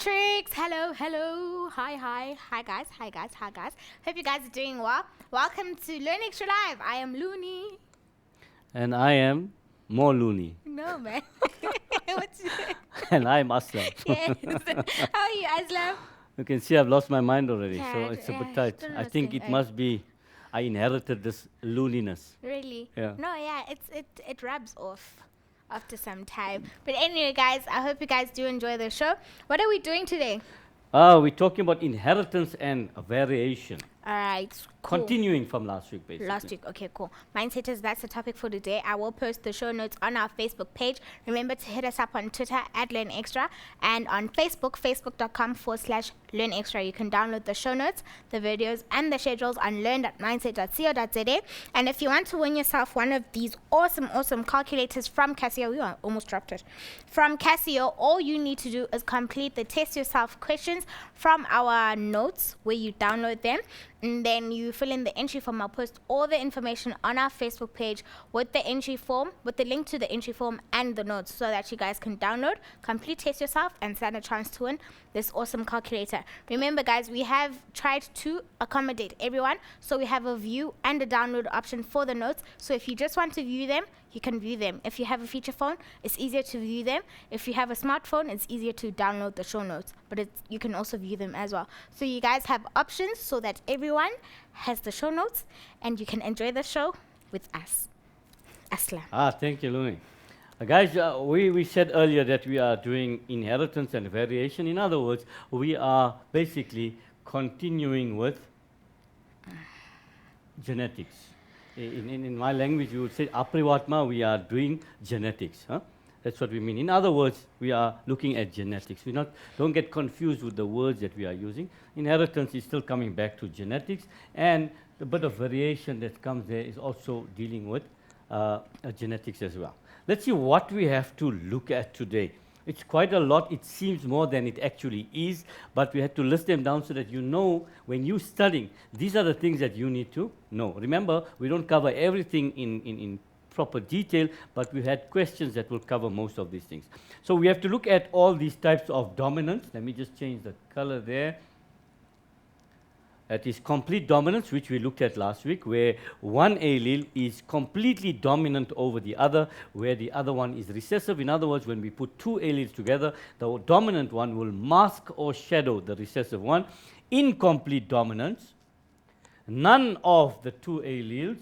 Matrix. Hello, hello. Hi guys. Hope you guys are doing well. Welcome to Learn Extra Live. I am Looney. And I am more loony. No, man. What's And I'm Aslam. Yes. How are you, Aslam? You can see I've lost my mind already, so Tired. it's a bit Yeah, tight. don't know I what's think going it on. must be I inherited this looniness. Really? Yeah. No, yeah, it rubs off after some time. But anyway, guys, I hope you guys do enjoy the show. What are we doing today? We're talking about inheritance and variation. All right, cool. Continuing from last week, basically. Last week, okay, cool. Mindsetters, that's the topic for today. I will post the show notes on our Facebook page. Remember to hit us up on Twitter at LearnExtra and on Facebook, facebook.com/LearnExtra. You can download the show notes, the videos, and the schedules on learn.mindset.co.za. And if you want to win yourself one of these awesome calculators from Casio, we almost dropped it. From Casio, all you need to do is complete the test yourself questions from our notes where you download them. And then you fill in the entry form. I'll post all the information on our Facebook page with the entry form, with the link to the entry form and the notes so that you guys can download, complete test yourself, and stand a chance to win this awesome calculator. Remember, guys, we have tried to accommodate everyone. So we have a view and a download option for the notes. So if you just want to view them, you can view them. If you have a feature phone, it's easier to view them. If you have a smartphone, it's easier to download the show notes, but you can also view them as well. So you guys have options so that everyone has the show notes and you can enjoy the show with us. Aslam. Thank you, Looney. Guys, we said earlier that we are doing inheritance and variation. In other words, we are basically continuing with genetics. In my language, you would say aprivatma, we are doing genetics. That's what we mean. In other words, we are looking at genetics. Don't get confused with the words that we are using. Inheritance is still coming back to genetics, and the bit of variation that comes there is also dealing with genetics as well. Let's see what we have to look at today. It's quite a lot. It seems more than it actually is, but we had to list them down so that you know when you're studying, these are the things that you need to know. Remember, we don't cover everything in proper detail, but we had questions that will cover most of these things. So we have to look at all these types of dominance. Let me just change the color there. That is complete dominance, which we looked at last week, where one allele is completely dominant over the other, where the other one is recessive. In other words, when we put two alleles together, the dominant one will mask or shadow the recessive one. Incomplete dominance, none of the two alleles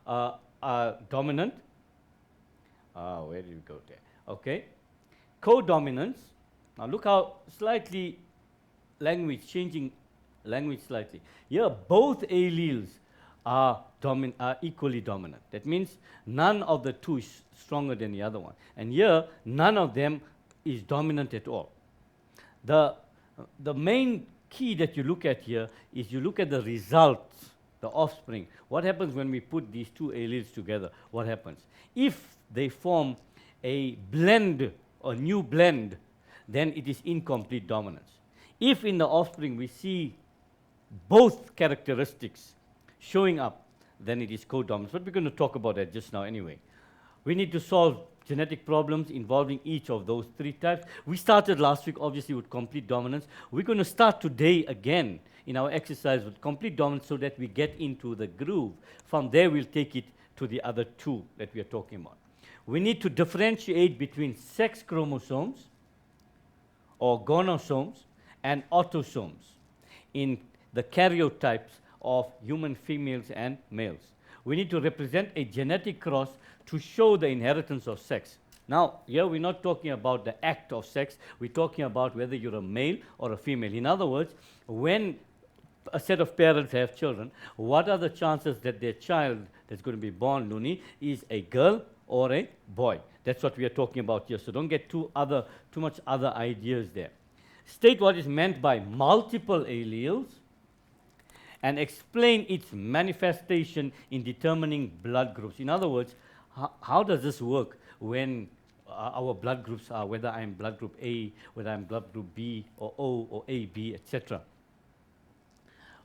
are dominant. Where did we go there? Okay. Codominance. Now look how changing language slightly. Here, both alleles are equally dominant. That means none of the two is stronger than the other one. And here, none of them is dominant at all. The main key that you look at here is you look at the results, the offspring. What happens when we put these two alleles together? What happens? If they form a blend, a new blend, then it is incomplete dominance. If in the offspring we see both characteristics showing up, then it is codominance. But we're going to talk about that just now anyway. We need to solve genetic problems involving each of those three types. We started last week, obviously, with complete dominance. We're going to start today again in our exercise with complete dominance so that we get into the groove. From there, we'll take it to the other two that we are talking about. We need to differentiate between sex chromosomes or gonosomes and autosomes in the karyotypes of human females and males. We need to represent a genetic cross to show the inheritance of sex. Now, here we're not talking about the act of sex, we're talking about whether you're a male or a female. In other words, when a set of parents have children, what are the chances that their child that's going to be born, Looney, is a girl or a boy? That's what we are talking about here. So don't get too much other ideas there. State what is meant by multiple alleles and explain its manifestation in determining blood groups. In other words, how does this work when our blood groups are, whether I'm blood group A, whether I'm blood group B or O or AB, etc.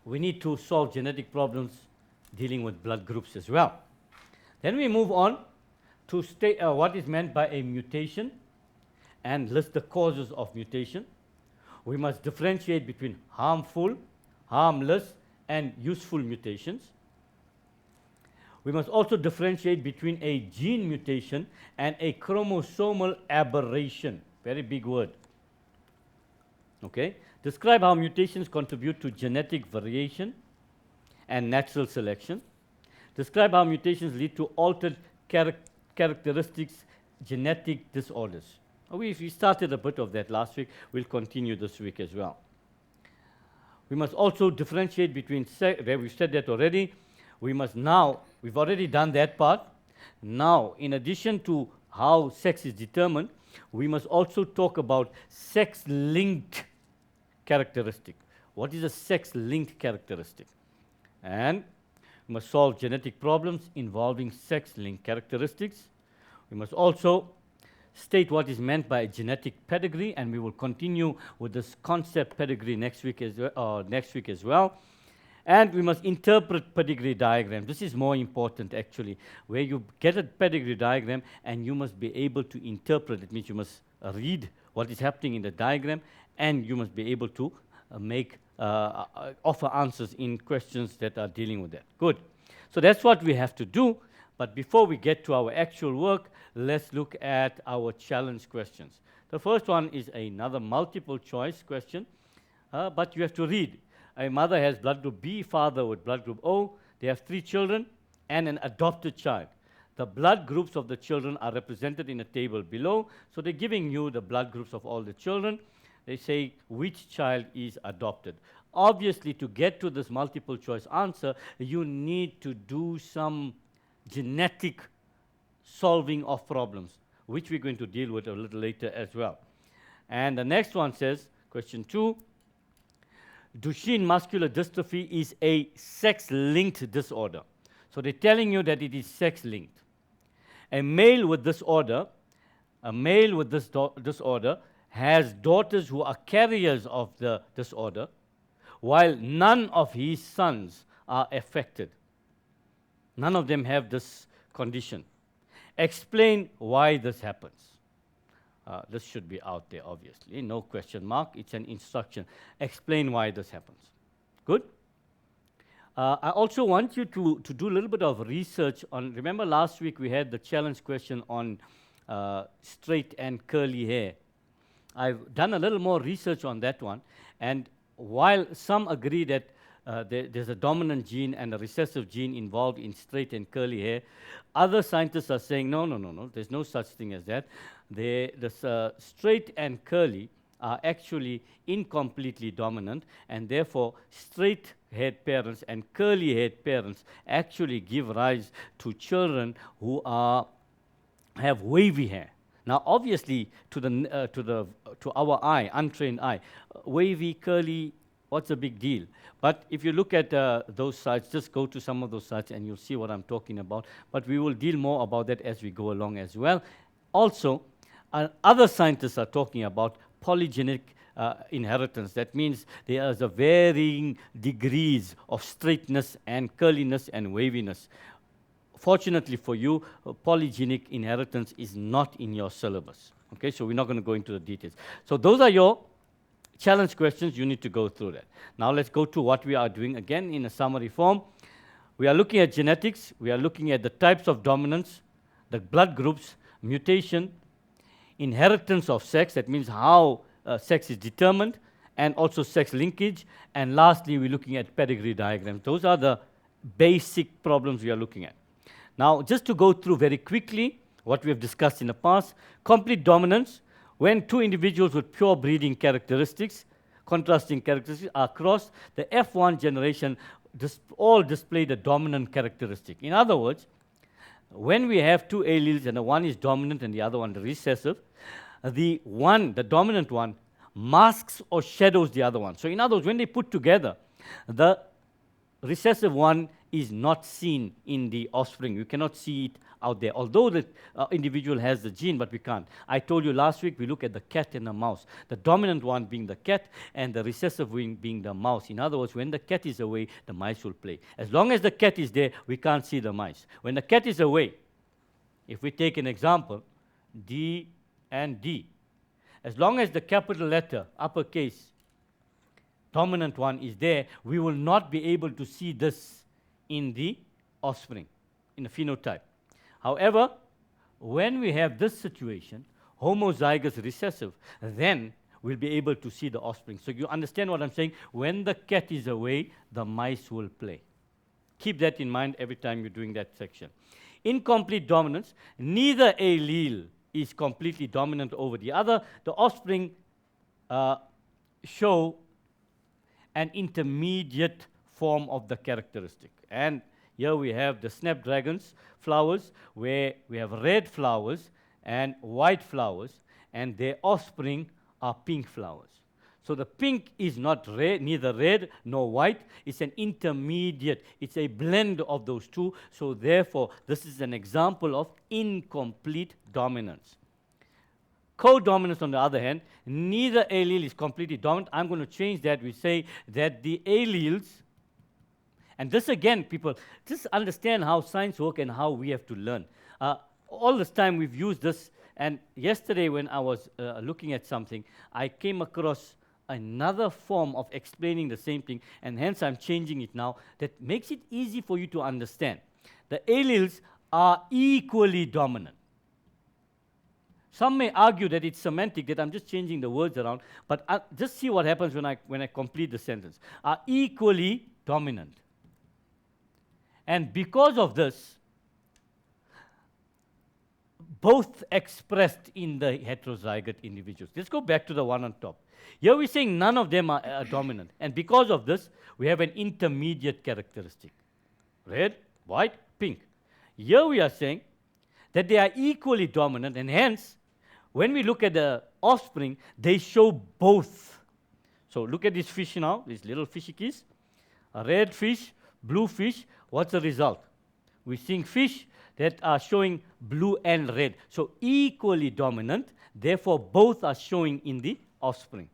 We need to solve genetic problems dealing with blood groups as well. Then we move on to state what is meant by a mutation and list the causes of mutation. We must differentiate between harmful, harmless, and useful mutations. We must also differentiate between a gene mutation and a chromosomal aberration. Very big word. Okay? Describe how mutations contribute to genetic variation and natural selection. Describe how mutations lead to altered characteristics, genetic disorders. We started a bit of that last week. We'll continue this week as well. We must also differentiate between we've said that already. We must now, we've already done that part. Now, in addition to how sex is determined, we must also talk about sex-linked characteristic. What is a sex-linked characteristic? And we must solve genetic problems involving sex-linked characteristics. We must also state what is meant by a genetic pedigree, and we will continue with this concept pedigree next week as well. And we must interpret pedigree diagram. This is more important actually, where you get a pedigree diagram and you must be able to interpret. It means you must read what is happening in the diagram, and you must be able to offer answers in questions that are dealing with that. Good. So that's what we have to do. But before we get to our actual work, let's look at our challenge questions. The first one is another multiple choice question, but you have to read. A mother has blood group B, father with blood group O. They have 3 children and an adopted child. The blood groups of the children are represented in a table below. So they're giving you the blood groups of all the children. They say which child is adopted. Obviously, to get to this multiple choice answer, you need to do some genetic solving of problems, which we're going to deal with a little later as well. And the next one says, question 2, Duchenne muscular dystrophy is a sex-linked disorder. So they're telling you that it is sex-linked. A male with this disorder has daughters who are carriers of the disorder, while none of his sons are affected. None of them have this condition. Explain why this happens. This should be out there, obviously. No question mark. It's an instruction. Explain why this happens. Good? I also want you to do a little bit of research on, remember last week we had the challenge question on straight and curly hair. I've done a little more research on that one, and while some agree that there's a dominant gene and a recessive gene involved in straight and curly hair, other scientists are saying, no, there's no such thing as that. The straight and curly are actually incompletely dominant, and therefore straight-haired parents and curly-haired parents actually give rise to children who have wavy hair. Now, obviously, to our eye, untrained eye, wavy, curly, what's the big deal? But if you look at those sites, just go to some of those sites and you'll see what I'm talking about. But we will deal more about that as we go along as well. Also, other scientists are talking about polygenic inheritance. That means there is a varying degrees of straightness and curliness and waviness. Fortunately for you, polygenic inheritance is not in your syllabus. Okay, so we're not going to go into the details. So those are your challenge questions. You need to go through that. Now let's go to what we are doing again in a summary form. We are looking at genetics. We are looking at the types of dominance, the blood groups, mutation, inheritance of sex. That means how sex is determined, and also sex linkage. And lastly, we're looking at pedigree diagrams. Those are the basic problems we are looking at. Now, just to go through very quickly what we have discussed in the past, complete dominance, when 2 individuals with pure breeding characteristics, contrasting characteristics are crossed, the F1 generation all display the dominant characteristic. In other words, when we have 2 alleles and the one is dominant and the other one recessive, the dominant one masks or shadows the other one. So in other words, when they put together, the recessive one is not seen in the offspring. You cannot see it out there, although the individual has the gene, but we can't. I told you last week we look at the cat and the mouse, the dominant one being the cat and the recessive one being the mouse. In other words, when the cat is away, the mice will play. As long as the cat is there, we can't see the mice. When the cat is away, if we take an example, D and D, as long as the capital letter, uppercase, dominant one is there, we will not be able to see this in the offspring, in the phenotype. However, when we have this situation, homozygous recessive, then we'll be able to see the offspring. So you understand what I'm saying? When the cat is away, the mice will play. Keep that in mind every time you're doing that section. Incomplete dominance, neither allele is completely dominant over the other. The offspring show an intermediate form of the characteristic. And here we have the snapdragons flowers, where we have red flowers and white flowers, and their offspring are pink flowers. So the pink is not red, neither red nor white. It's an intermediate. It's a blend of those two. So therefore, this is an example of incomplete dominance. Co-dominance, on the other hand, neither allele is completely dominant. I'm going to change that. We say that the alleles, and this again, people, just understand how science works and how we have to learn. All this time we've used this, and yesterday when I was looking at something, I came across another form of explaining the same thing, and hence I'm changing it now, that makes it easy for you to understand. The alleles are equally dominant. Some may argue that it's semantic, that I'm just changing the words around, but just see what happens when I complete the sentence. Are equally dominant. And because of this, both expressed in the heterozygote individuals. Let's go back to the one on top. Here we're saying none of them are dominant. And because of this, we have an intermediate characteristic. Red, white, pink. Here we are saying that they are equally dominant, and hence, when we look at the offspring, they show both. So look at this fish now, these little fishickies. A red fish, blue fish. What's the result? We're seeing fish that are showing blue and red. So equally dominant, therefore both are showing in the offspring.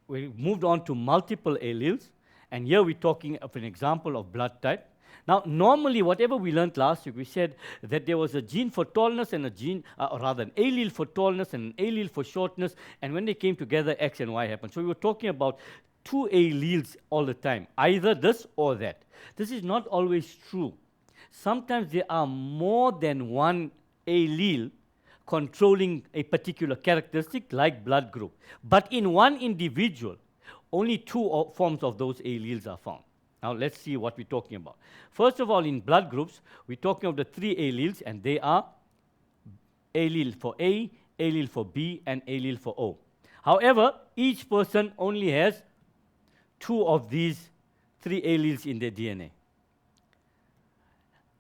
We moved on to multiple alleles, and here we're talking of an example of blood type. Now, normally, whatever we learned last week, we said that there was a gene for tallness and a gene, rather an allele for tallness and an allele for shortness, and when they came together, X and Y happened. So we were talking about two alleles all the time, either this or that. This is not always true. Sometimes there are more than one allele controlling a particular characteristic, like blood group. But in one individual, only two forms of those alleles are found. Now let's see what we're talking about. First of all, in blood groups, we're talking of the three alleles, and they are allele for A, allele for B, and allele for O. However, each person only has two of these three alleles in their DNA.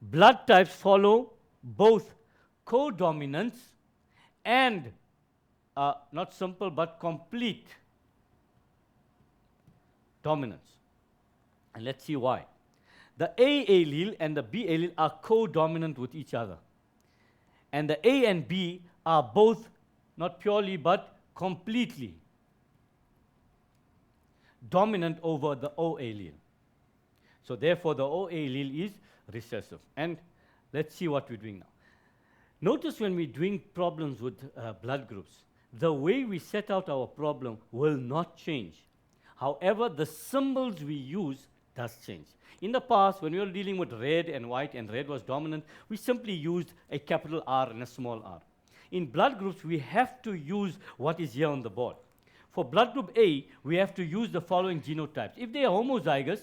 Blood types follow both codominance and not simple but complete dominance. And let's see why. The A allele and the B allele are co-dominant with each other. And the A and B are both not purely but completely dominant over the O allele. So therefore, the O allele is recessive. And let's see what we're doing now. Notice when we're doing problems with blood groups, the way we set out our problem will not change. However, the symbols we use does change. In the past, when we were dealing with red and white, and red was dominant, we simply used a capital R and a small r. In blood groups, we have to use what is here on the board. For blood group A, we have to use the following genotypes. If they are homozygous,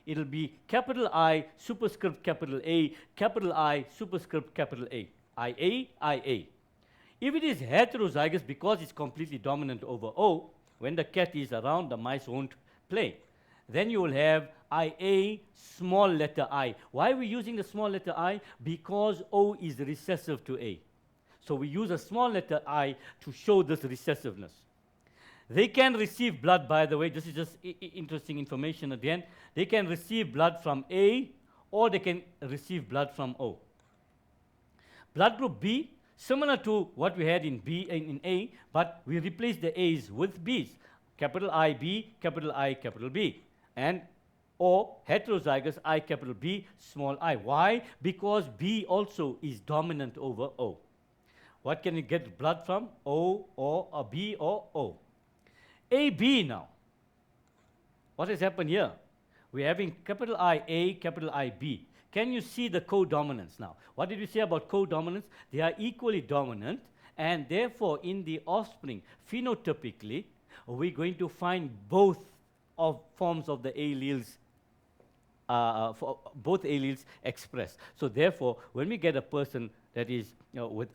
it'll be capital I, superscript capital A, capital I, superscript capital A. IA, IA. If it is heterozygous, because it's completely dominant over O, when the cat is around, the mice won't play. Then you will have IA, small letter I. Why are we using the small letter I? Because O is recessive to A. So we use a small letter I to show this recessiveness. They can receive blood, by the way, this is just interesting information again. They can receive blood from A, or they can receive blood from O. Blood group B, similar to what we had in B in A, but we replace the A's with B's. Capital IB, capital I, capital B. And or heterozygous I, capital B, small I. Why? Because B also is dominant over O. What can it get blood from? O or a B or O. AB now. What has happened here? We're having capital I A, capital I B. Can you see the codominance now? What did we say about codominance? They are equally dominant, and therefore in the offspring, phenotypically, we're going to find both of forms of the alleles, for both alleles expressed. So therefore, when we get a person that is with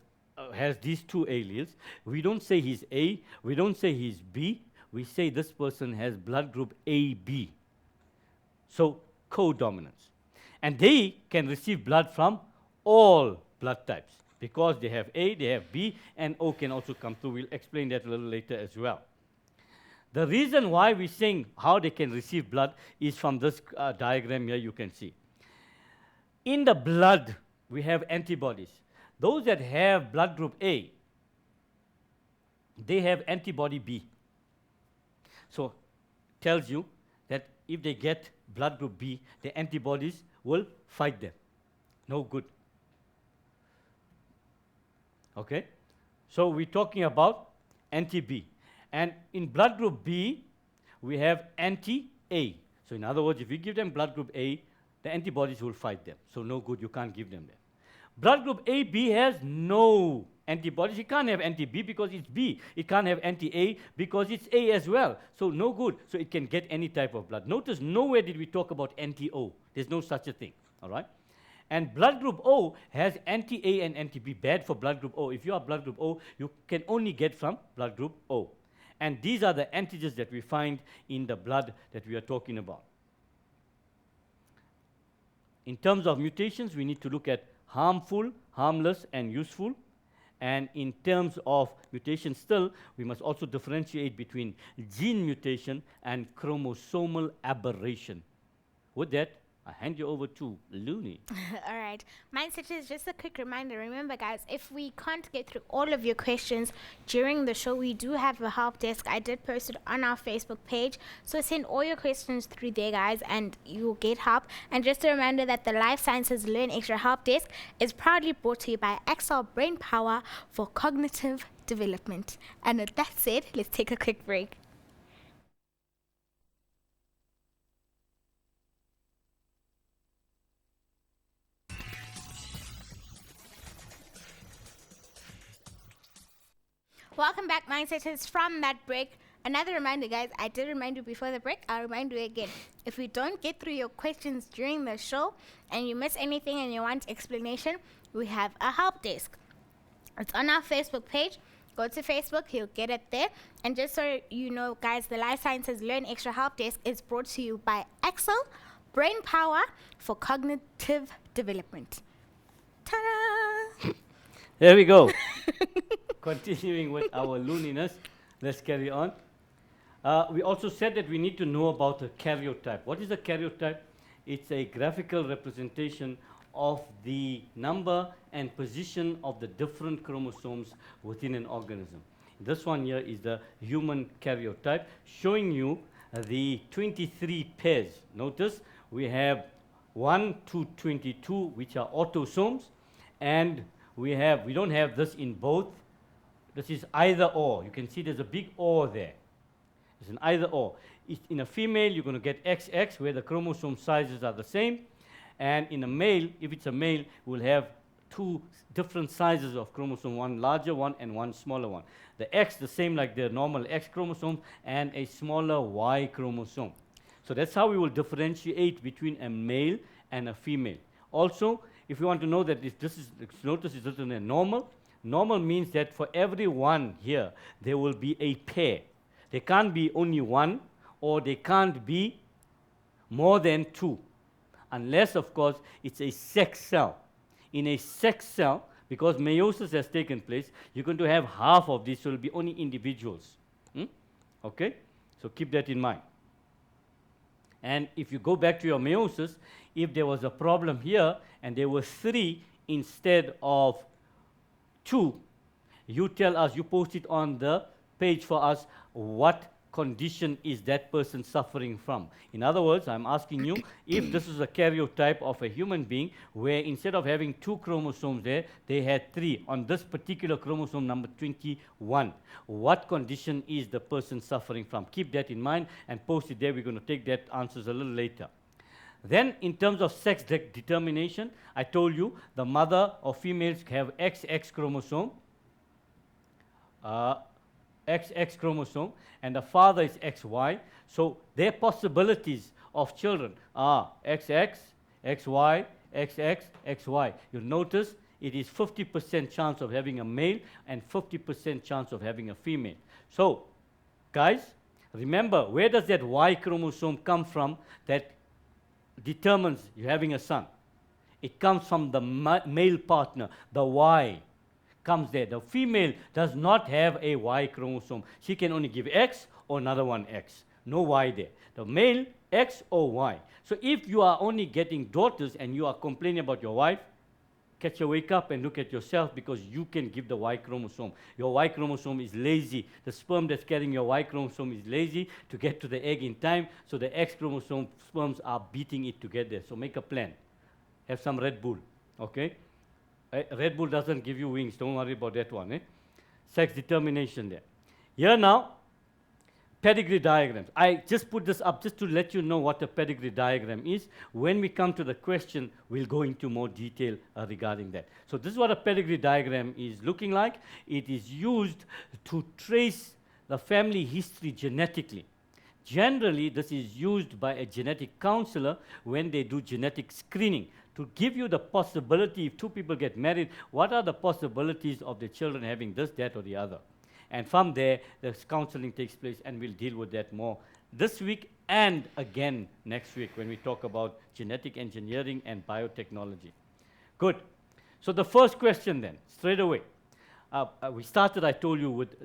has these two alleles, we don't say he's A, we don't say he's B, we say this person has blood group AB. So codominance. And they can receive blood from all blood types. Because they have A, they have B, and O can also come through. We'll explain that a little later as well. The reason why we're saying how they can receive blood is from this diagram here you can see. In the blood, we have antibodies. Those that have blood group A, they have antibody B. So tells you that if they get blood group B, the antibodies will fight them. No good. Okay? So we're talking about anti-B. And in blood group B, we have anti-A. So in other words, if you give them blood group A, the antibodies will fight them. So no good, you can't give them that. Blood group AB has no antibodies. It can't have anti-B because it's B. It can't have anti-A because it's A as well. So no good. So it can get any type of blood. Notice nowhere did we talk about anti-O. There's no such a thing. All right? And blood group O has anti-A and anti-B. Bad for blood group O. If you are blood group O, you can only get from blood group O. And these are the antigens that we find in the blood that we are talking about. In terms of mutations, we need to look at harmful, harmless, and useful. And in terms of mutation still, we must also differentiate between gene mutation and chromosomal aberration. With that, I hand you over to Looney. All right. Mindset is just a quick reminder. Remember, guys, if we can't get through all of your questions during the show, we do have a help desk. I did post it on our Facebook page. So send all your questions through there, guys, and you'll get help. And just a reminder that the Life Sciences Learn Extra Help Desk is proudly brought to you by Excel Brain Power for cognitive development. And with that said, let's take a quick break. Welcome back, Mindsetters, from that break. Another reminder, guys, I did remind you before the break. I'll remind you again. If we don't get through your questions during the show and you miss anything and you want explanation, we have a help desk. It's on our Facebook page. Go to Facebook, you'll get it there. And just so you know, guys, the Life Sciences Learn Extra Help Desk is brought to you by Excel Brain Power for cognitive development. Ta-da! There we go. Continuing with our looniness, let's carry on. We also said that we need to know about a karyotype. What is a karyotype? It's a graphical representation of the number and position of the different chromosomes within an organism. This one here is the human karyotype, showing you the 23 pairs. Notice we have 1 to 22, which are autosomes, and we don't have this in both. This is either or. You can see there's a big or there. It's an either or. In a female, you're going to get XX, where the chromosome sizes are the same. And in a male, if it's a male, we'll have two different sizes of chromosome, one larger one and one smaller one. The X, the same like the normal X chromosome, and a smaller Y chromosome. So that's how we will differentiate between a male and a female. Also, if you want to know that if this is, notice it's written in normal. Normal means that for every one here, there will be a pair. There can't be only one, or there can't be more than two. Unless, of course, it's a sex cell. In a sex cell, because meiosis has taken place, you're going to have half of these, so it will be only individuals. Okay? So keep that in mind. And if you go back to your meiosis, if there was a problem here, and there were 3 instead of 2, you tell us, you post it on the page for us, what condition is that person suffering from? In other words, I'm asking you, if this is a karyotype of a human being, where instead of having 2 chromosomes there, they had 3 on this particular chromosome number 21. What condition is the person suffering from? Keep that in mind and post it there. We're going to take that answers a little later. Then, in terms of sex determination, I told you the mother or females have XX chromosome, XX chromosome, and the father is XY. So their possibilities of children are XX, XY, XX, XY. You'll notice it is 50% chance of having a male and 50% chance of having a female. So, guys, remember, where does that Y chromosome come from that determines you're having a son? It comes from the male partner, the Y comes there. The female does not have a Y chromosome. She can only give X or another one X. No Y there. The male, X or Y. So if you are only getting daughters and you are complaining about your wife, catch your wake up and look at yourself, because you can give the Y chromosome. Your Y chromosome is lazy. The sperm that's carrying your Y chromosome is lazy to get to the egg in time, so the X chromosome sperms are beating it to get there. So make a plan. Have some Red Bull, okay? Red Bull doesn't give you wings. Don't worry about that one. Sex determination there. Here now, pedigree diagrams. I just put this up just to let you know what a pedigree diagram is. When we come to the question, we'll go into more detail regarding that. So this is what a pedigree diagram is looking like. It is used to trace the family history genetically. Generally, this is used by a genetic counselor when they do genetic screening, to give you the possibility, if 2 people get married, what are the possibilities of the children having this, that, or the other. And from there, the counseling takes place, and we'll deal with that more this week and again next week when we talk about genetic engineering and biotechnology. Good. So the first question then, straight away. We started, I told you, with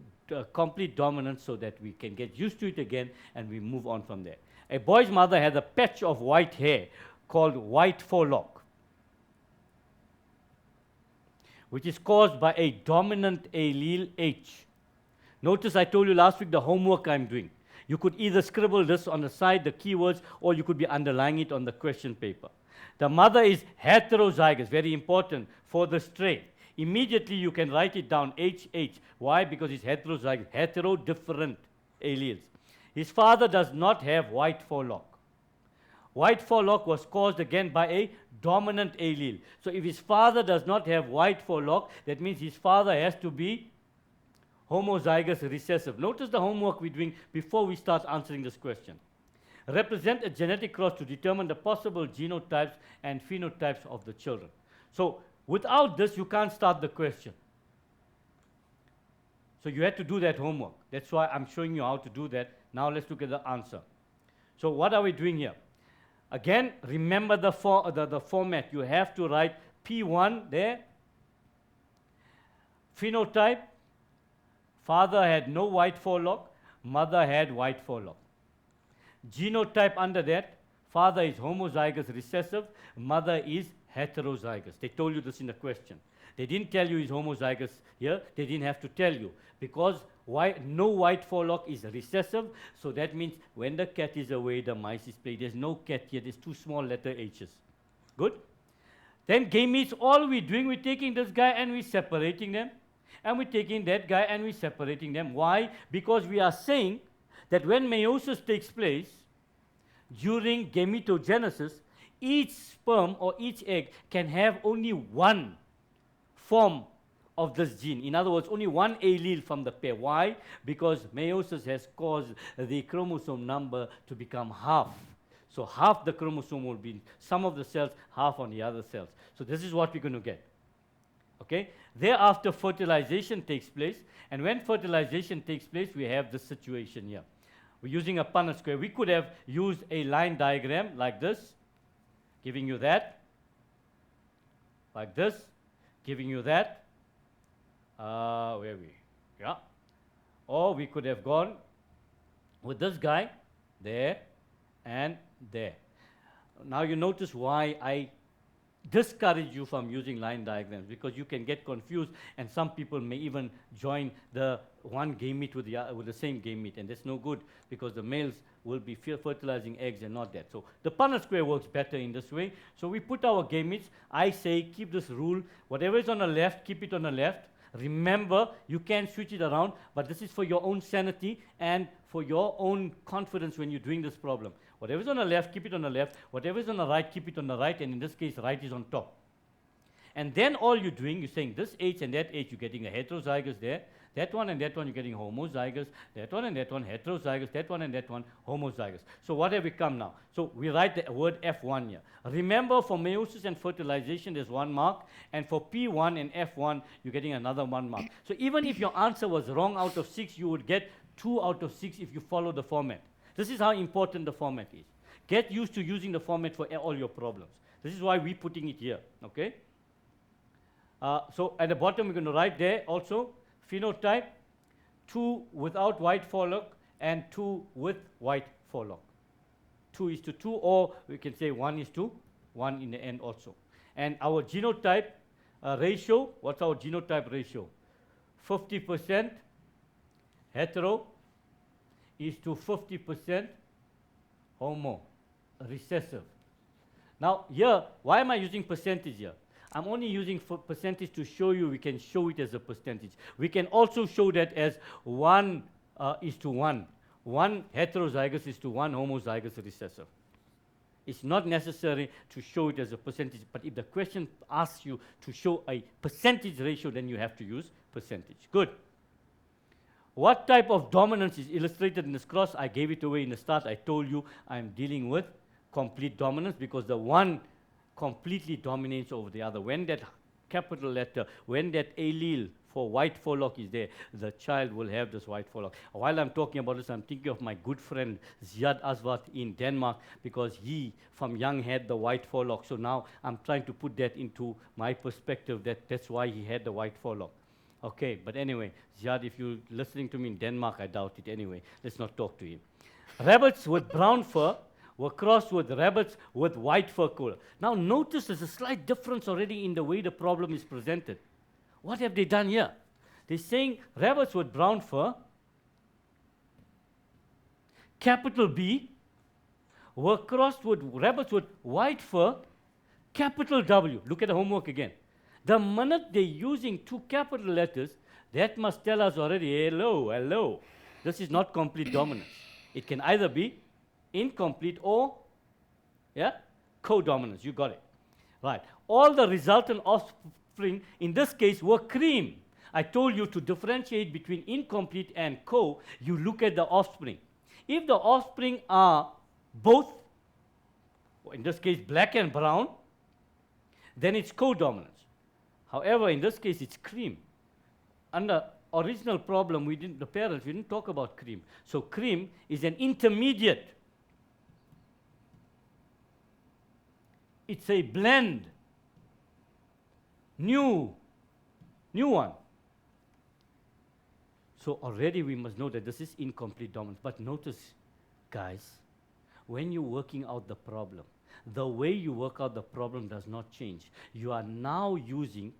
complete dominance so that we can get used to it again, and we move on from there. A boy's mother has a patch of white hair called white forelock, which is caused by a dominant allele H. Notice I told you last week the homework I'm doing. You could either scribble this on the side, the keywords, or you could be underlining it on the question paper. The mother is heterozygous, very important for this trait. Immediately you can write it down, HH. Why? Because it's heterozygous, hetero different alleles. His father does not have white forelock. White forelock was caused again by a dominant allele. So if his father does not have white forelock, that means his father has to be homozygous recessive. Notice the homework we're doing before we start answering this question. Represent a genetic cross to determine the possible genotypes and phenotypes of the children. So without this, you can't start the question. So you had to do that homework. That's why I'm showing you how to do that. Now let's look at the answer. So what are we doing here? Again, remember the format. You have to write P1 there. Phenotype. Father had no white forelock. Mother had white forelock. Genotype under that. Father is homozygous recessive. Mother is heterozygous. They told you this in the question. They didn't tell you he's homozygous here. They didn't have to tell you, because no white forelock is recessive. So that means when the cat is away, the mice is playing. There's no cat here. There's 2 small letter H's. Good? Then gametes, all we're doing, we're taking this guy and we're separating them. And we're taking that guy and we're separating them. Why? Because we are saying that when meiosis takes place, during gametogenesis, each sperm or each egg can have only one form of this gene. In other words, only one allele from the pair. Why? Because meiosis has caused the chromosome number to become half. So half the chromosome will be in some of the cells, half on the other cells. So this is what we're going to get. Okay? Thereafter, fertilization takes place. And when fertilization takes place, we have this situation here. We're using a Punnett square. We could have used a line diagram like this, giving you that, like this, giving you that. Where we? Yeah. Or we could have gone with this guy there and there. Now you notice why I discourage you from using line diagrams because you can get confused, and some people may even join the one gamete with the same gamete, and that's no good because the males will be fertilizing eggs and not that. So the Punnett square works better in this way. So we put our gametes. I say keep this rule. Whatever is on the left, keep it on the left. Remember, you can switch it around, but this is for your own sanity and for your own confidence when you're doing this problem. Whatever is on the left, keep it on the left. Whatever is on the right, keep it on the right. And in this case, right is on top. And then all you're doing, you're saying this H and that H, you're getting a heterozygous there. That one and that one, you're getting homozygous. That one and that one, heterozygous. That one and that one, homozygous. So what have we come now? So we write the word F1 here. Remember, for meiosis and fertilization, there's 1 mark. And for P1 and F1, you're getting another 1 mark. So even if your answer was wrong out of 6, you would get 2 out of 6 if you follow the format. This is how important the format is. Get used to using the format for all your problems. This is why we're putting it here, okay? So at the bottom, we're going to write there also, phenotype, 2 without white forelock and 2 with white forelock. 2:2, or we can say 1:1 in the end also. And our genotype ratio, what's our genotype ratio? 50% hetero is to 50% homo, recessive. Now here, why am I using percentage here? I'm only using percentage to show you we can show it as a percentage. We can also show that as 1:1. 1 heterozygous is to 1 homozygous recessive. It's not necessary to show it as a percentage, but if the question asks you to show a percentage ratio, then you have to use percentage. Good. What type of dominance is illustrated in this cross? I gave it away in the start. I told you I'm dealing with complete dominance because the one completely dominates over the other. When that capital letter, when that allele for white forelock is there, the child will have this white forelock. While I'm talking about this, I'm thinking of my good friend Ziad Aswat in Denmark because he from young had the white forelock. So now I'm trying to put that into my perspective that's why he had the white forelock. Okay, but anyway, Ziad, if you're listening to me in Denmark, I doubt it anyway. Let's not talk to him. Rabbits with brown fur were crossed with rabbits with white fur color. Now notice there's a slight difference already in the way the problem is presented. What have they done here? They're saying rabbits with brown fur, capital B, were crossed with rabbits with white fur, capital W. Look at the homework again. The minute they're using 2 capital letters, that must tell us already, hello, hello. This is not complete dominance. It can either be incomplete or, codominance. You got it. Right. All the resultant offspring, in this case, were cream. I told you to differentiate between incomplete and co, you look at the offspring. If the offspring are both, in this case, black and brown, then it's codominance. However, in this case, it's cream. Under original problem, we didn't talk about cream. So cream is an intermediate. It's a blend. New one. So already we must know that this is incomplete dominance. But notice, guys, when you're working out the problem, the way you work out the problem does not change. You are now using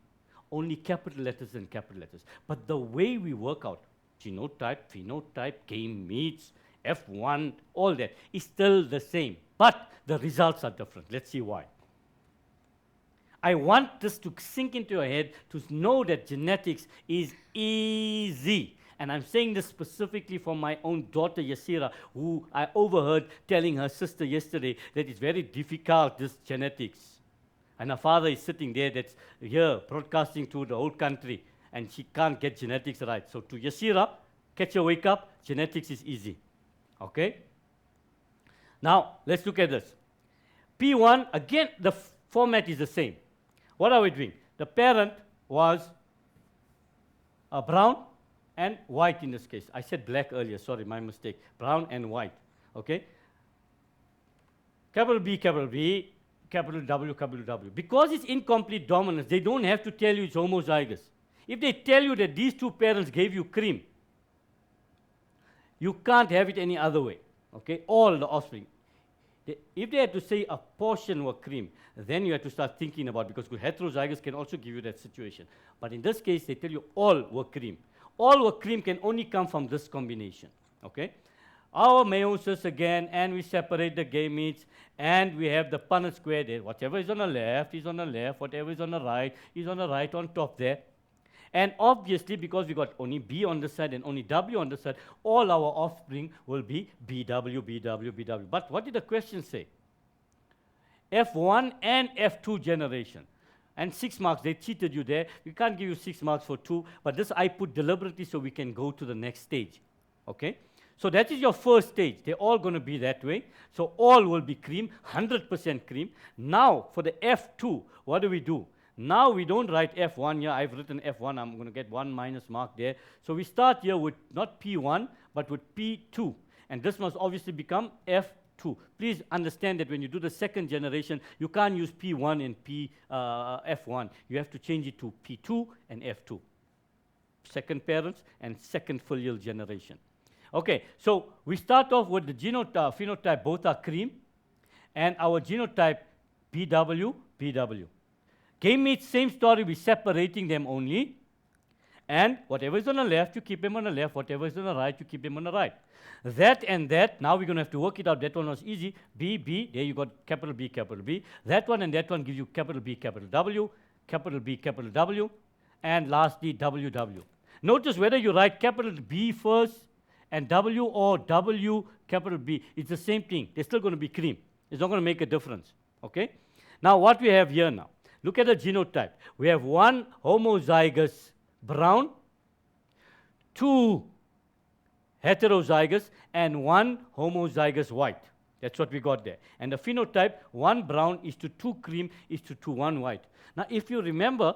only capital letters and capital letters. But the way we work out, genotype, phenotype, gametes, F1, all that, is still the same. But the results are different. Let's see why. I want this to sink into your head to know that genetics is easy. And I'm saying this specifically for my own daughter, Yasira, who I overheard telling her sister yesterday that it's very difficult, this genetics. And her father is sitting there that's here broadcasting to the whole country, and she can't get genetics right. So to Yasira, catch your wake up, genetics is easy. Okay? Now, let's look at this. P1, again, the format is the same. What are we doing? The parent was brown and white in this case. I said black earlier, sorry, my mistake. Brown and white, okay? Capital B, capital W. Because it's incomplete dominance, they don't have to tell you it's homozygous. If they tell you that these 2 parents gave you cream, you can't have it any other way, okay? All the offspring. if they had to say a portion were cream, then you have to start thinking about, because heterozygous can also give you that situation. But in this case, they tell you all were cream. All were cream can only come from this combination. Okay? Our meiosis again, and we separate the gametes, and we have the Punnett square there. Whatever is on the left is on the left, whatever is on the right is on the right on top there. And obviously, because we got only B on this side and only W on this side, all our offspring will be BW, BW, BW. But what did the question say? F1 and F2 generation. And 6 marks, they cheated you there. We can't give you 6 marks for 2, but this I put deliberately so we can go to the next stage. Okay? So that is your first stage. They're all going to be that way. So all will be cream, 100% cream. Now, for the F2, what do? Now we don't write F1 here. I've written F1. I'm going to get 1 minus mark there. So we start here with not P1, but with P2. And this must obviously become F2. Please understand that when you do the second generation, you can't use P1 and F1. You have to change it to P2 and F2. Second parents and second filial generation. Okay, so we start off with the genotype, phenotype, both are cream, and our genotype BW, BW. Gametes, same story, we're separating them only, and whatever is on the left, you keep them on the left, whatever is on the right, you keep them on the right. That and that, now we're going to have to work it out. That one was easy. B, B, there you got capital B, capital B. That one and that one gives you capital B, capital W, capital B, capital W, and lastly, W, W. Notice whether you write capital B first and W or W, capital B, it's the same thing. They're still going to be cream. It's not going to make a difference. Okay? Now, what we have here now, look at the genotype. We have 1 homozygous brown, 2 heterozygous, and 1 homozygous white. That's what we got there. And the phenotype, 1 brown is to 2 cream is to 1 white. Now, if you remember,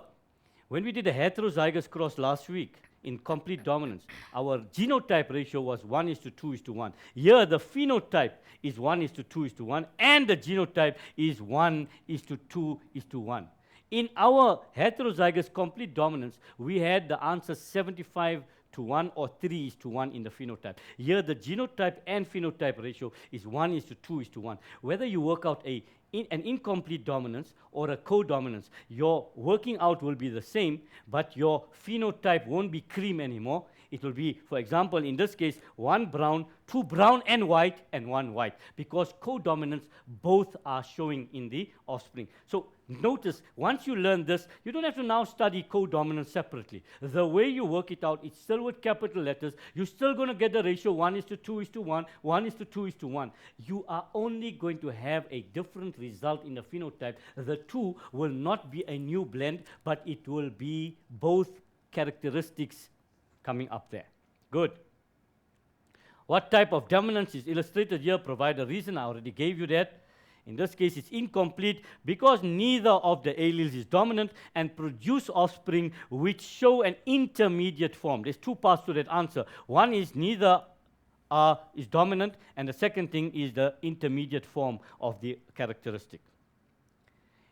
when we did a heterozygous cross last week in complete dominance, our genotype ratio was 1:2:1. Here, the phenotype is 1:2:1, and the genotype is 1:2:1. In our heterozygous complete dominance, we had the answer 75:1 or 3:1 in the phenotype. Here, the genotype and phenotype ratio is 1:2:1. Whether you work out an incomplete dominance or a codominance, your working out will be the same, but your phenotype won't be cream anymore. It will be, for example, in this case, 1 brown, 2 brown and 1 white, because codominance both are showing in the offspring. So notice, once you learn this, you don't have to now study codominance separately. The way you work it out, it's still with capital letters. You're still going to get the ratio 1:2:1, 1:2:1. You are only going to have a different result in the phenotype. The two will not be a new blend, but it will be both characteristics coming up there. Good. What type of dominance is illustrated here? Provide a reason. I already gave you that. In this case, it's incomplete because neither of the alleles is dominant and produce offspring which show an intermediate form. There's 2 parts to that answer. One is neither is dominant, and the second thing is the intermediate form of the characteristic.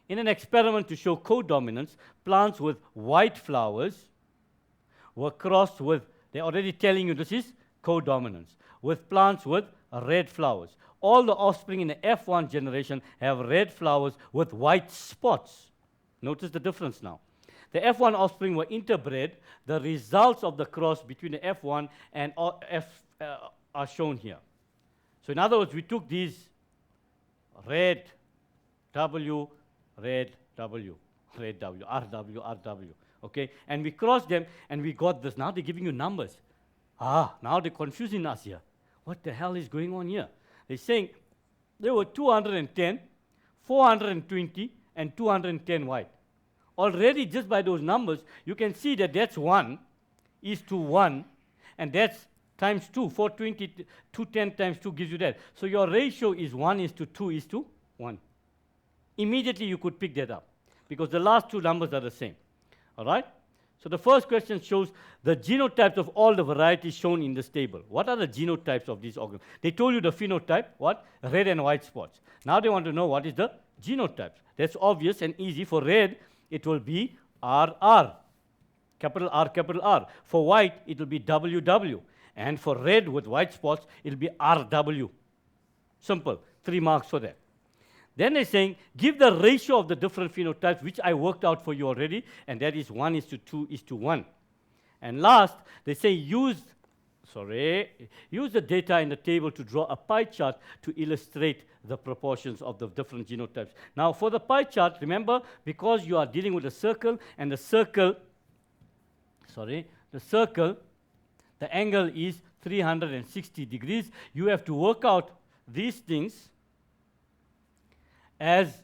In an experiment to show codominance, plants with white flowers were crossed with, they're already telling you this is codominance, with plants with red flowers. All the offspring in the F1 generation have red flowers with white spots. Notice the difference now. The F1 offspring were interbred. The results of the cross between the F1 and F are shown here. So in other words, we took these red W, red W, red W, RW, RW. Okay, and we crossed them, and we got this. Now they're giving you numbers. Now they're confusing us here. What the hell is going on here? They're saying there were 210, 420, and 210 white. Already, just by those numbers, you can see that that's 1:1, and that's times 2. 420, 210 times 2 gives you that. So your ratio is 1:2:1. Immediately, you could pick that up, because the last 2 numbers are the same. All right? So the first question shows the genotypes of all the varieties shown in this table. What are the genotypes of these organisms? They told you the phenotype, what? Red and white spots. Now they want to know what is the genotypes. That's obvious and easy. For red, it will be RR, capital R, capital R. For white, it will be WW. And for red with white spots, it will be RW. Simple. 3 marks for that. Then they're saying, give the ratio of the different phenotypes, which I worked out for you already, and that is 1:2:1. And last, they say use the data in the table to draw a pie chart to illustrate the proportions of the different genotypes. Now, for the pie chart, remember, because you are dealing with a circle, and the circle, the angle is 360 degrees, you have to work out these things as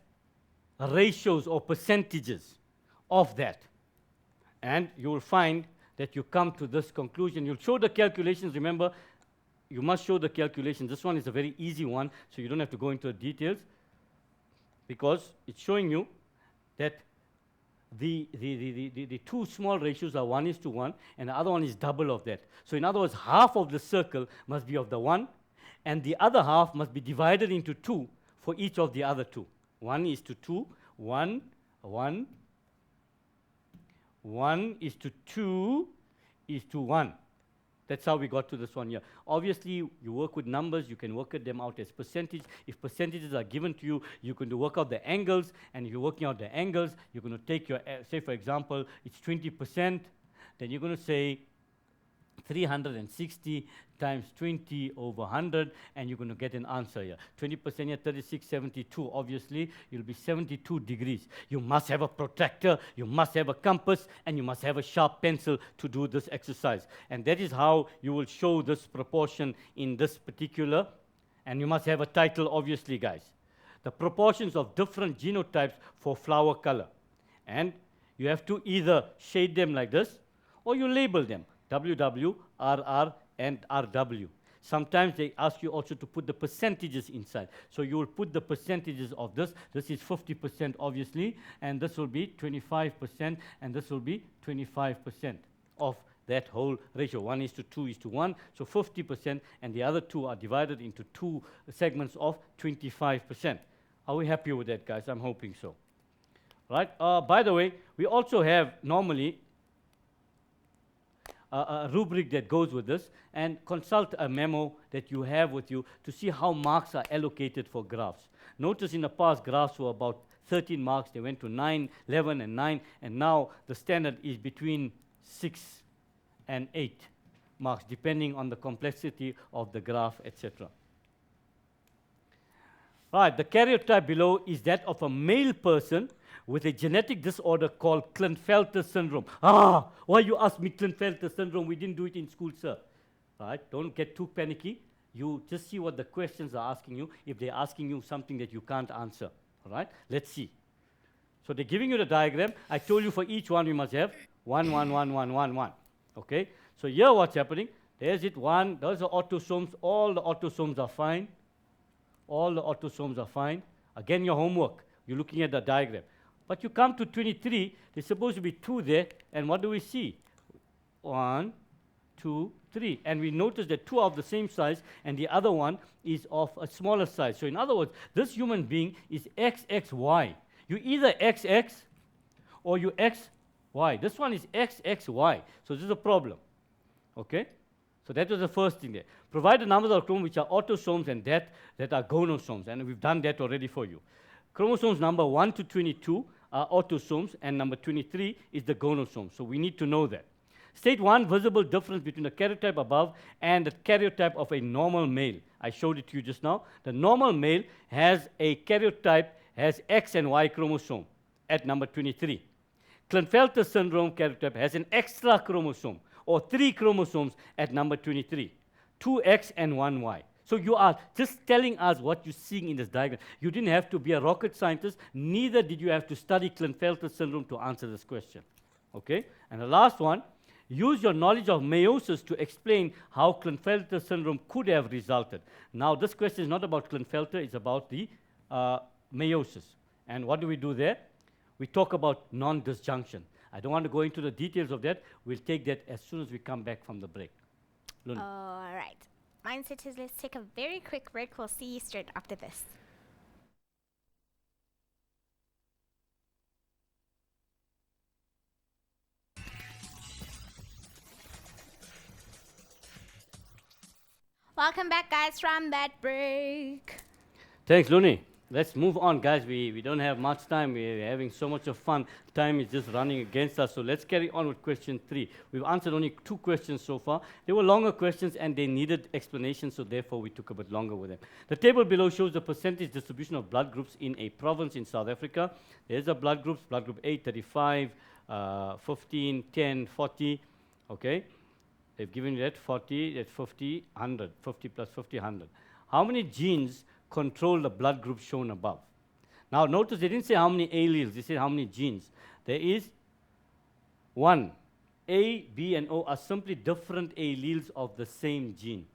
ratios or percentages of that. And you will find that you come to this conclusion. You'll show the calculations. Remember, you must show the calculations. This one is a very easy one, so you don't have to go into the details, because it's showing you that the two small ratios are 1:1, and the other one is double of that. So in other words, half of the circle must be of the 1, and the other half must be divided into 2 for each of the other 2. 1:2, 1, 1, 1:2:1. That's how we got to this one here. Obviously, you work with numbers, you can work them out as percentage. If percentages are given to you, you can work out the angles, and if you're working out the angles, you're going to take your, say for example, it's 20%, then you're going to say 360 times 20 over 100, and you're going to get an answer here. 20% here, 3672. Obviously, you'll be 72 degrees. You must have a protractor, you must have a compass, and you must have a sharp pencil to do this exercise. And that is how you will show this proportion in this particular, and you must have a title, obviously, guys. The proportions of different genotypes for flower color. And you have to either shade them like this, or you label them. WW, RR, and RW. Sometimes they ask you also to put the percentages inside. So you will put the percentages of this. This is 50%, obviously, and this will be 25%, and this will be 25% of that whole ratio. 1:2:1, so 50%, and the other two are divided into 2 segments of 25%. Are we happy with that, guys? I'm hoping so. Right? By the way, we also have normally a rubric that goes with this, and consult a memo that you have with you to see how marks are allocated for graphs. Notice in the past, graphs were about 13 marks. They went to 9, 11, and 9, and now the standard is between 6 and 8 marks, depending on the complexity of the graph, etc. Right, the karyotype below is that of a male person with a genetic disorder called Klinefelter syndrome. Why you ask me Klinefelter syndrome? We didn't do it in school, sir. Right? Don't get too panicky. You just see what the questions are asking you, if they're asking you something that you can't answer. All right? Let's see. So they're giving you the diagram. I told you for each one we must have 1, 1, 1, 1, 1, 1. Okay? So here what's happening, there's it, 1, those are autosomes. All the autosomes are fine. All the autosomes are fine. Again, your homework. You're looking at the diagram. But you come to 23, there's supposed to be 2 there, and what do we see? 1, 2, 3. And we notice that 2 are of the same size, and the other one is of a smaller size. So in other words, this human being is XXY. You either XX or you XY. This one is XXY. So this is a problem. Okay? So that was the first thing there. Provide the numbers of chromosomes which are autosomes and that are gonosomes. And we've done that already for you. Chromosomes number 1 to 22 are autosomes, and number 23 is the gonosome. So we need to know that. State one visible difference between the karyotype above and the karyotype of a normal male. I showed it to you just now. The normal male has a karyotype, has X and Y chromosome at number 23. Klinefelter syndrome karyotype has an extra chromosome, or 3 chromosomes at number 23, 2X and 1Y. So you are just telling us what you're seeing in this diagram. You didn't have to be a rocket scientist, neither did you have to study Klinefelter syndrome to answer this question. Okay? And the last one, use your knowledge of meiosis to explain how Klinefelter syndrome could have resulted. Now, this question is not about Klinefelter, it's about the meiosis. And what do we do there? We talk about non-disjunction. I don't want to go into the details of that. We'll take that as soon as we come back from the break. Luna. All right. Mindsetters, let's take a very quick break. We'll see you straight after this. Welcome back, guys, from that break. Thanks, Looney. Let's move on, guys. We don't have much time. We're having so much of fun. Time is just running against us. So let's carry on with question 3. We've answered only 2 questions so far. They were longer questions and they needed explanations, so therefore we took a bit longer with them. The table below shows the percentage distribution of blood groups in a province in South Africa. There's the blood groups. Blood group A, 35, 15, 10, 40. Okay? They've given you that 40, that's 50, 100. 50 plus 50, 100. How many genes control the blood group shown above? Now notice they didn't say how many alleles, they said how many genes. There is 1. A, B, and O are simply different alleles of the same gene.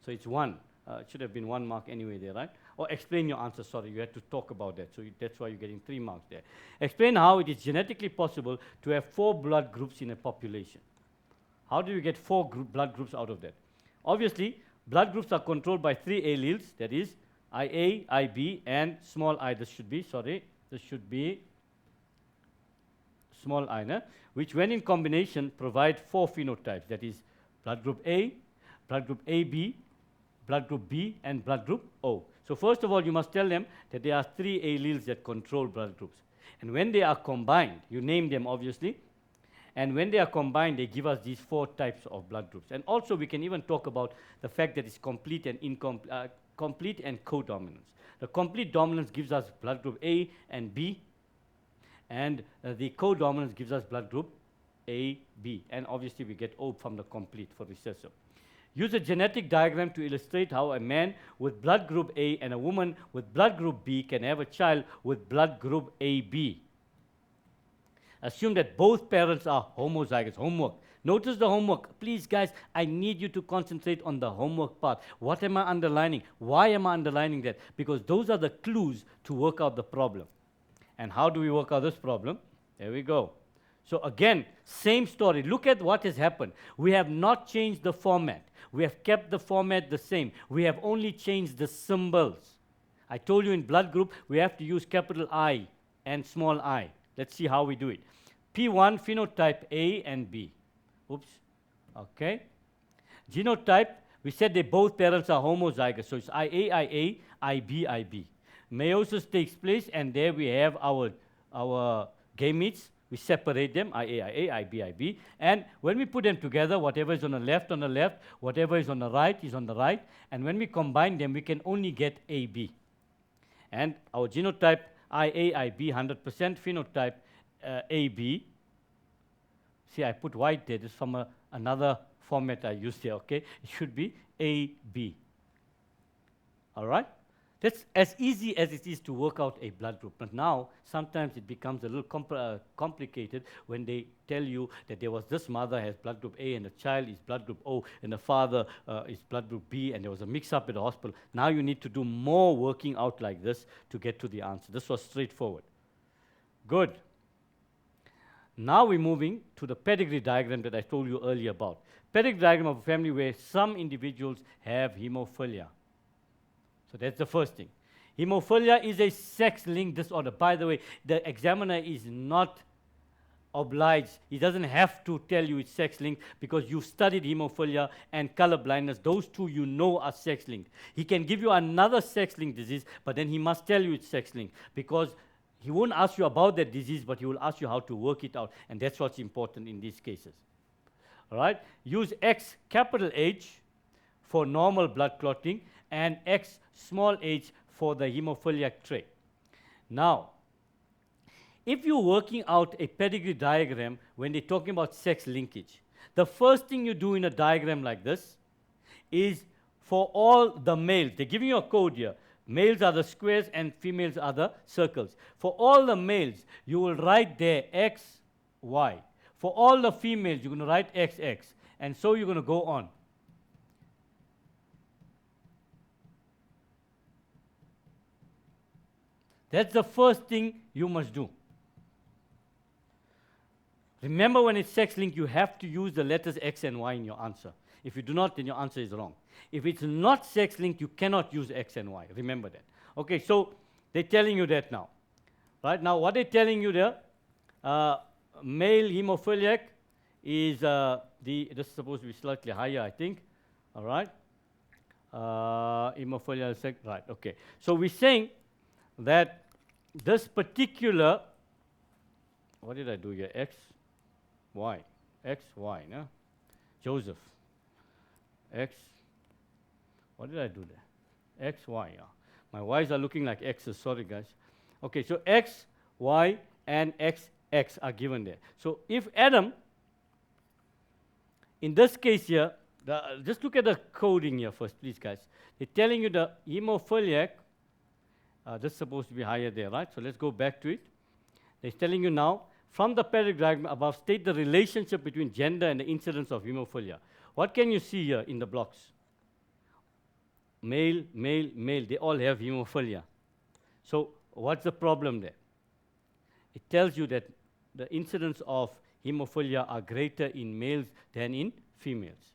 So it's 1. It should have been 1 mark anyway there, right? Or explain your answer, sorry, you had to talk about that. So that's why you're getting 3 marks there. Explain how it is genetically possible to have 4 blood groups in a population. How do you get 4 blood groups out of that? Obviously, blood groups are controlled by 3 alleles, that is IA, IB, and small I. This should be small I, which when in combination provide 4 phenotypes, that is blood group A, blood group AB, blood group B, and blood group O. So first of all, you must tell them that there are 3 alleles that control blood groups. And when they are combined, you name them obviously, and when they are combined, they give us these 4 types of blood groups. And also, we can even talk about the fact that it's complete and complete and co-dominance. The complete dominance gives us blood group A and B, and the co-dominance gives us blood group A, B. And obviously, we get O from the complete for recessive. Use a genetic diagram to illustrate how a man with blood group A and a woman with blood group B can have a child with blood group AB. Assume that both parents are homozygous. Homework. Notice the homework. Please, guys, I need you to concentrate on the homework part. What am I underlining? Why am I underlining that? Because those are the clues to work out the problem. And how do we work out this problem? There we go. So again, same story. Look at what has happened. We have not changed the format. We have kept the format the same. We have only changed the symbols. I told you in blood group, we have to use capital I and small I. Let's see how we do it. P1, phenotype A and B. Oops. Okay. Genotype, we said that both parents are homozygous. So it's IA, IB, IB. Meiosis takes place, and there we have our gametes. We separate them, IA, IB, IB. And when we put them together, whatever is on the left, whatever is on the right is on the right. And when we combine them, we can only get AB. And our genotype, IA, IB, 100%, phenotype, AB. See, I put white there. This is from another format I used here, okay? It should be AB. All right? That's as easy as it is to work out a blood group. But now, sometimes it becomes a little complicated when they tell you that there was this mother has blood group A and the child is blood group O and the father is blood group B and there was a mix-up at the hospital. Now you need to do more working out like this to get to the answer. This was straightforward. Good. Now we're moving to the pedigree diagram that I told you earlier about. Pedigree diagram of a family where some individuals have hemophilia. So that's the first thing. Hemophilia is a sex-linked disorder. By the way, the examiner is not obliged. He doesn't have to tell you it's sex-linked because you've studied hemophilia and color blindness. Those two you know are sex-linked. He can give you another sex-linked disease, but then he must tell you it's sex-linked because he won't ask you about that disease, but he will ask you how to work it out, and that's what's important in these cases. All right? Use X capital H for normal blood clotting and X small h for the hemophiliac trait. Now, if you're working out a pedigree diagram when they're talking about sex linkage, the first thing you do in a diagram like this is for all the males, they're giving you a code here. Males are the squares and females are the circles. For all the males, you will write there X, Y. For all the females, you're going to write X, X. And so you're going to go on. That's the first thing you must do. Remember, when it's sex-linked, you have to use the letters X and Y in your answer. If you do not, then your answer is wrong. If it's not sex-linked, you cannot use X and Y. Remember that. Okay, so they're telling you that now. Right now, what they're telling you there, male hemophiliac is this is supposed to be slightly higher, I think. All right. hemophilia right, okay. So we're saying that this particular, what did I do here? X, Y, no? Joseph, X, what did I do there? X, Y, yeah. My Y's are looking like X's, sorry guys. Okay, so X, Y, and X, X are given there. So if Adam, in this case here, just look at the coding here first, please guys. They're telling you the hemophiliac, this is supposed to be higher there, right? So let's go back to it. They're telling you now, from the pedigree diagram above, state the relationship between gender and the incidence of hemophilia. What can you see here in the blocks? Male, male, male, they all have hemophilia. So what's the problem there? It tells you that the incidence of hemophilia are greater in males than in females.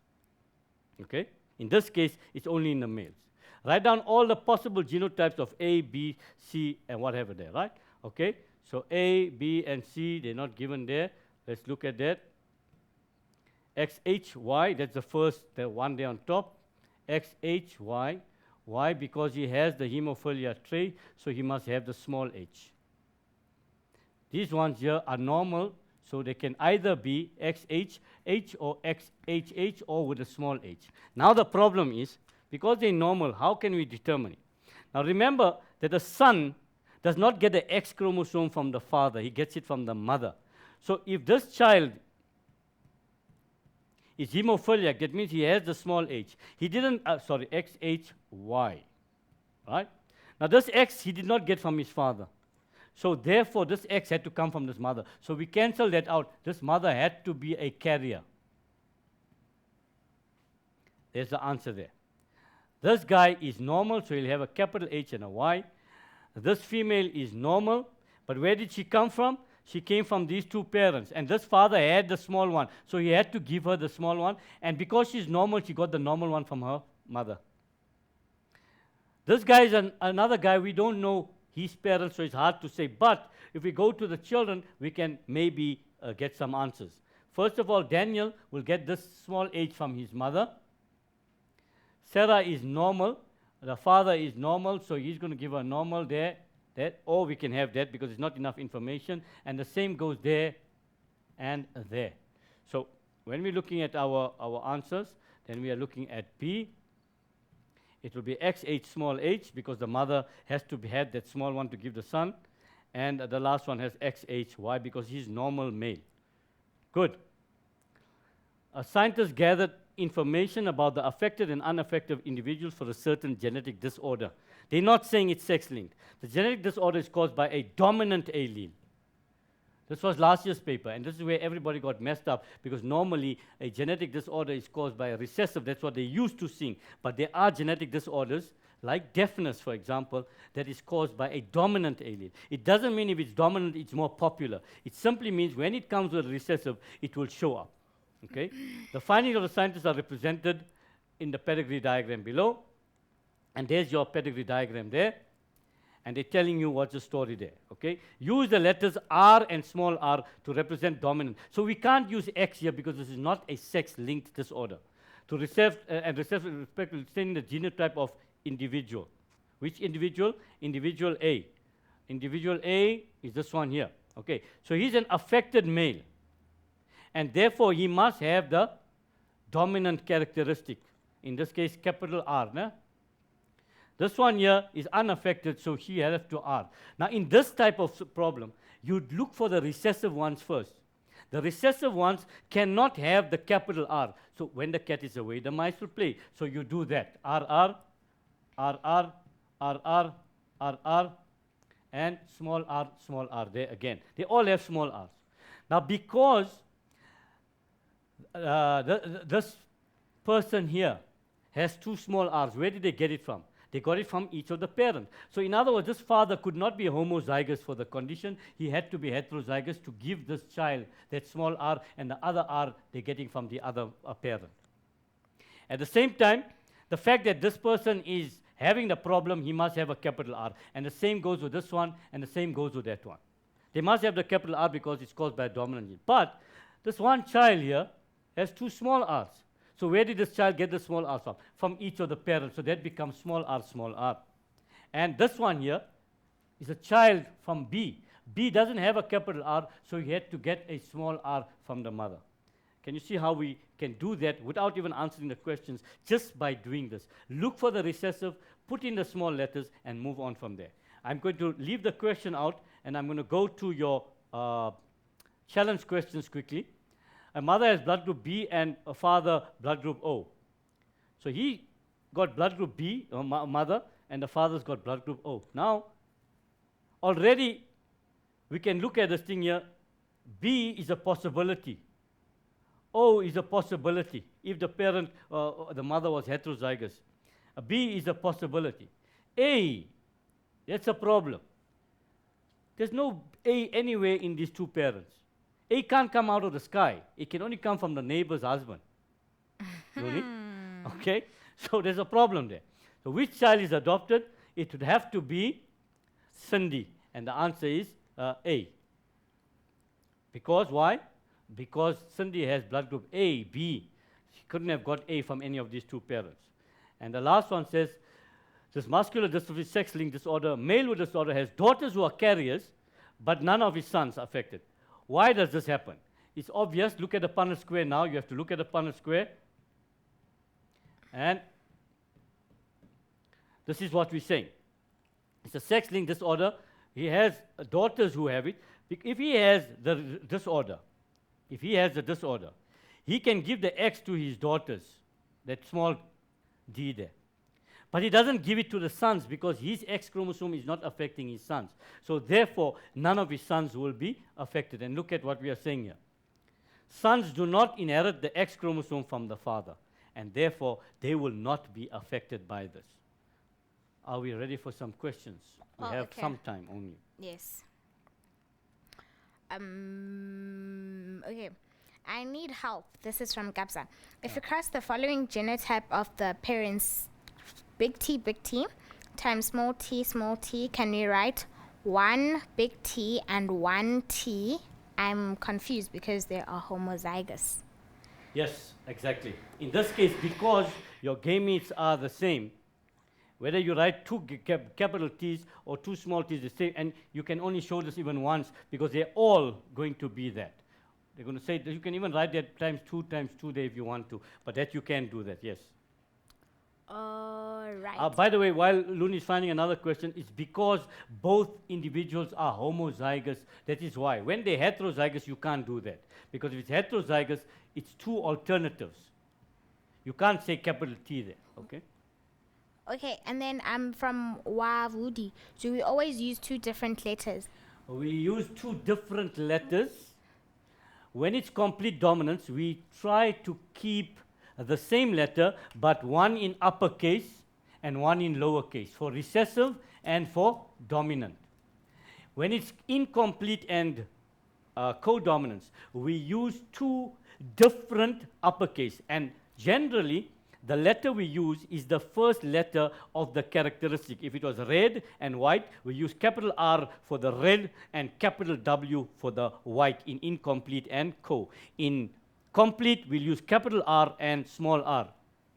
Okay? In this case, it's only in the males. Write down all the possible genotypes of A, B, C, and whatever there, right? Okay? So A, B, and C, they're not given there. Let's look at that. XHY, that's the first, the one there on top. XHY. Why? Because he has the hemophilia trait, so he must have the small h. These ones here are normal, so they can either be XHH or XHH or with a small h. Now the problem is, because they're normal, how can we determine it? Now remember that the son does not get the X chromosome from the father, he gets it from the mother. So if this child is hemophiliac, that means he has the small h. He didn't, XHY, right? Now this X he did not get from his father. So therefore this X had to come from this mother. So we cancel that out. This mother had to be a carrier. There's the answer there. This guy is normal, so he'll have a capital H and a Y. This female is normal, but where did she come from? She came from these two parents, and this father had the small one, so he had to give her the small one, and because she's normal, she got the normal one from her mother. This guy is another guy, we don't know his parents, so it's hard to say, but if we go to the children, we can maybe get some answers. First of all, Daniel will get this small h from his mother. Sarah is normal, the father is normal, so he's going to give her normal there, that, or we can have that because it's not enough information, and the same goes there and there. So when we're looking at our answers, then we are looking at B. It will be XH small h because the mother has to have that small one to give the son, and the last one has XHY because he's normal male. Good. A scientist gathered information about the affected and unaffected individuals for a certain genetic disorder. They're not saying it's sex-linked. The genetic disorder is caused by a dominant allele. This was last year's paper, and this is where everybody got messed up, because normally a genetic disorder is caused by a recessive. That's what they used to think. But there are genetic disorders, like deafness, for example, that is caused by a dominant allele. It doesn't mean if it's dominant, it's more popular. It simply means when it comes with a recessive, it will show up. Okay? The findings of the scientists are represented in the pedigree diagram below. And there's your pedigree diagram there. And they're telling you what's the story there. Okay? Use the letters R and small r to represent dominant. So we can't use X here because this is not a sex-linked disorder. To recessive and recessive with respect to extending the genotype of individual. Which individual? Individual A. Individual A is this one here. Okay? So he's an affected male. And therefore, he must have the dominant characteristic. In this case, capital R. No? This one here is unaffected, so he has to R. Now, in this type of problem, you'd look for the recessive ones first. The recessive ones cannot have the capital R. So when the cat is away, the mice will play. So you do that. RR, RR, RR, RR, and small r there again. They all have small r's. Now, because this person here has two small r's, where did they get it from? They got it from each of the parents. So in other words, this father could not be homozygous for the condition. He had to be heterozygous to give this child that small r, and the other r they're getting from the other parent. At the same time, the fact that this person is having the problem, he must have a capital R. And the same goes with this one, and the same goes with that one. They must have the capital R because it's caused by a dominant gene. But this one child here has two small r's. So where did this child get the small r from? From each of the parents. So that becomes small r, small r. And this one here is a child from B. B doesn't have a capital R, so he had to get a small r from the mother. Can you see how we can do that without even answering the questions, just by doing this? Look for the recessive, put in the small letters, and move on from there. I'm going to leave the question out, and I'm going to go to your challenge questions quickly. A mother has blood group B and a father blood group O. So he got blood group B, mother, and the father's got blood group O. Now, already we can look at this thing here. B is a possibility. O is a possibility if the parent, the mother was heterozygous. B is a possibility. A, that's a problem. There's no A anywhere in these two parents. A can't come out of the sky. It can only come from the neighbor's husband. Really? Okay? So there's a problem there. So which child is adopted? It would have to be Cindy. And the answer is A. Because why? Because Cindy has blood group A, B. She couldn't have got A from any of these two parents. And the last one says, this muscular dystrophy sex-linked disorder, male with disorder, has daughters who are carriers, but none of his sons affected. Why does this happen? It's obvious. Look at the Punnett square now. You have to look at the Punnett square. And this is what we're saying. It's a sex-linked disorder. He has daughters who have it. If he has the disorder, he can give the X to his daughters, that small d there. But he doesn't give it to the sons because his X chromosome is not affecting his sons. So therefore, none of his sons will be affected. And look at what we are saying here. Sons do not inherit the X chromosome from the father, and therefore they will not be affected by this. Are we ready for some questions? We have some time only. Yes. Okay. I need help. This is from Gabza. If you cross the following genotype of the parents, big T times small t, can we write 1 big T and 1 T? I'm confused because they are homozygous. Yes, exactly. In this case, because your gametes are the same, whether you write two capital T's or two small t's, the same, and you can only show this even once because they're all going to be that. They're going to say that you can even write that times 2 there if you want to, but that you can do that, yes. Right. By the way, while Loon is finding another question, it's because both individuals are homozygous. That is why. When they're heterozygous, you can't do that. Because if it's heterozygous, it's two alternatives. You can't say capital T there, okay? Okay, and then I'm from Wavudi. Do we always use 2 different letters? We use 2 different letters. When it's complete dominance, we try to keep the same letter, but one in uppercase and one in lowercase, for recessive and for dominant. When it's incomplete and codominance, we use 2 different uppercase, and generally the letter we use is the first letter of the characteristic. If it was red and white, we use capital R for the red and capital W for the white in incomplete and co. In complete, we'll use capital R and small r.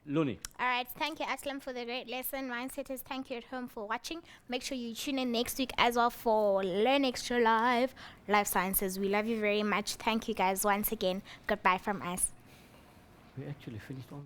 Luni. All right. Thank you, Aslam, for the great lesson. Mindsetters, thank you at home for watching. Make sure you tune in next week as well for Learn Extra Live Sciences. We love you very much. Thank you, guys, once again. Goodbye from us. We actually finished all